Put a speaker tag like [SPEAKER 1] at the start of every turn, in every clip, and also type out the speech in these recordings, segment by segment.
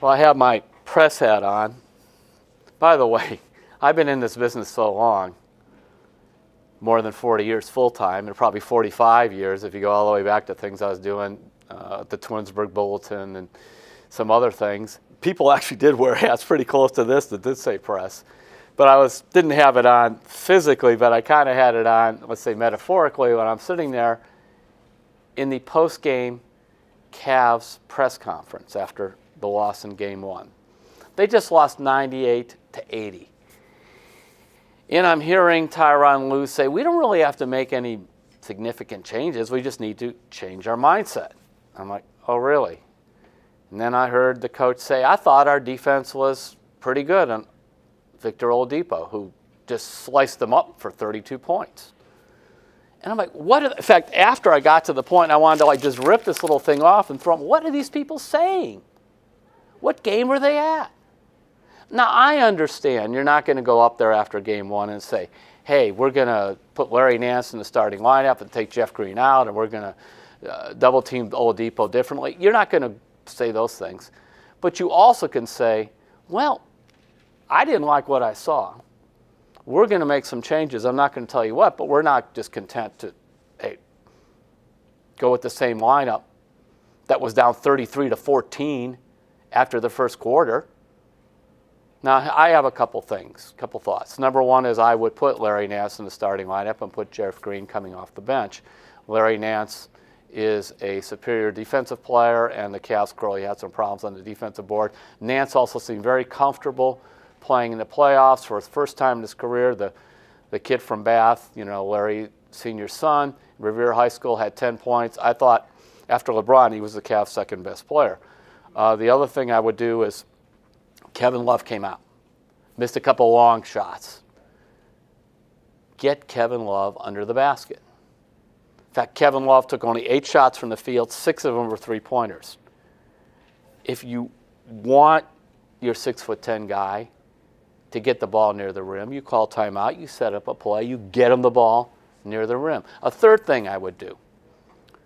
[SPEAKER 1] Well, I have my press hat on. By the way, I've been in this business so long, more than 40 years full-time, and probably 45 years if you go all the way back to things I was doing at the Twinsburg Bulletin and some other things. People actually did wear hats pretty close to this that did say press. But I didn't have it on physically, but I kind of had it on, let's say metaphorically, when I'm sitting there in the post-game Cavs press conference after the loss in Game 1. They just lost 98-80. And I'm hearing Tyronn Lue say, we don't really have to make any significant changes. We just need to change our mindset. I'm like, oh, really? And then I heard the coach say, I thought our defense was pretty good on Victor Oladipo, who just sliced them up for 32 points. And I'm like, what? In fact, after I got to the point, I wanted to just rip this little thing off and throw them. What are these people saying? What game were they at? Now, I understand you're not going to go up there after Game 1 and say, hey, we're going to put Larry Nance in the starting lineup and take Jeff Green out, and we're going to double-team Oladipo differently. You're not going to say those things. But you also can say, well, I didn't like what I saw. We're going to make some changes. I'm not going to tell you what, but we're not just content to, hey, go with the same lineup that was down 33-14 after the first quarter. Now, I have a couple thoughts. Number one is I would put Larry Nance in the starting lineup and put Jeff Green coming off the bench. Larry Nance is a superior defensive player, and the Cavs clearly had some problems on the defensive board. Nance also seemed very comfortable playing in the playoffs for his first time in his career. The kid from Bath, Larry Senior's son, Revere High School, had 10 points. I thought after LeBron, he was the Cavs' second best player. The other thing I would do is Kevin Love came out, missed a couple long shots. Get Kevin Love under the basket. In fact, Kevin Love took only 8 shots from the field. 6 of them were three-pointers. If you want your 6'10" guy to get the ball near the rim, you call timeout, you set up a play, you get him the ball near the rim. A third thing I would do,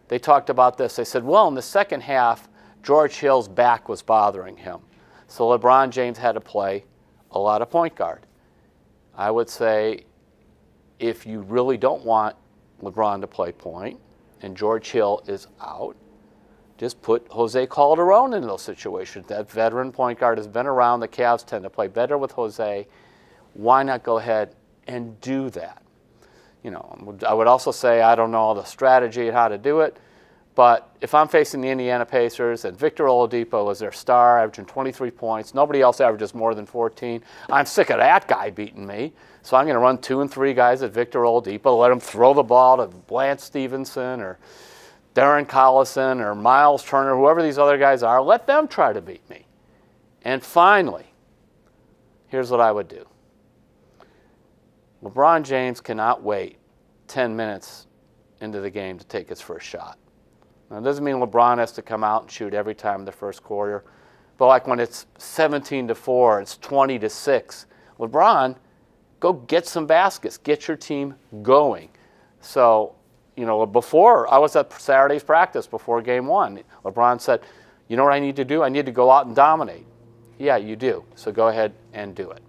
[SPEAKER 1] they talked about this. They said, well, in the second half, George Hill's back was bothering him. So LeBron-James had to play a lot of point guard. I would say if you really don't want LeBron to play point and George Hill is out, just put Jose Calderon in those situations. That veteran point guard has been around. The Cavs tend to play better with Jose. Why not go ahead and do that? I would also say I don't know all the strategy and how to do it, but if I'm facing the Indiana Pacers and Victor Oladipo is their star, averaging 23 points, nobody else averages more than 14, I'm sick of that guy beating me. So I'm going to run 2 and 3 guys at Victor Oladipo, let him throw the ball to Lance Stevenson or Darren Collison or Miles Turner, whoever these other guys are, let them try to beat me. And finally, here's what I would do. LeBron James cannot wait 10 minutes into the game to take his first shot. Now, it doesn't mean LeBron has to come out and shoot every time in the first quarter, but like when it's 17-4, it's 20-6, LeBron, go get some baskets, get your team going. So, before, I was at Saturday's practice before Game 1. LeBron said, you know what I need to do? I need to go out and dominate. Yeah, you do. So go ahead and do it.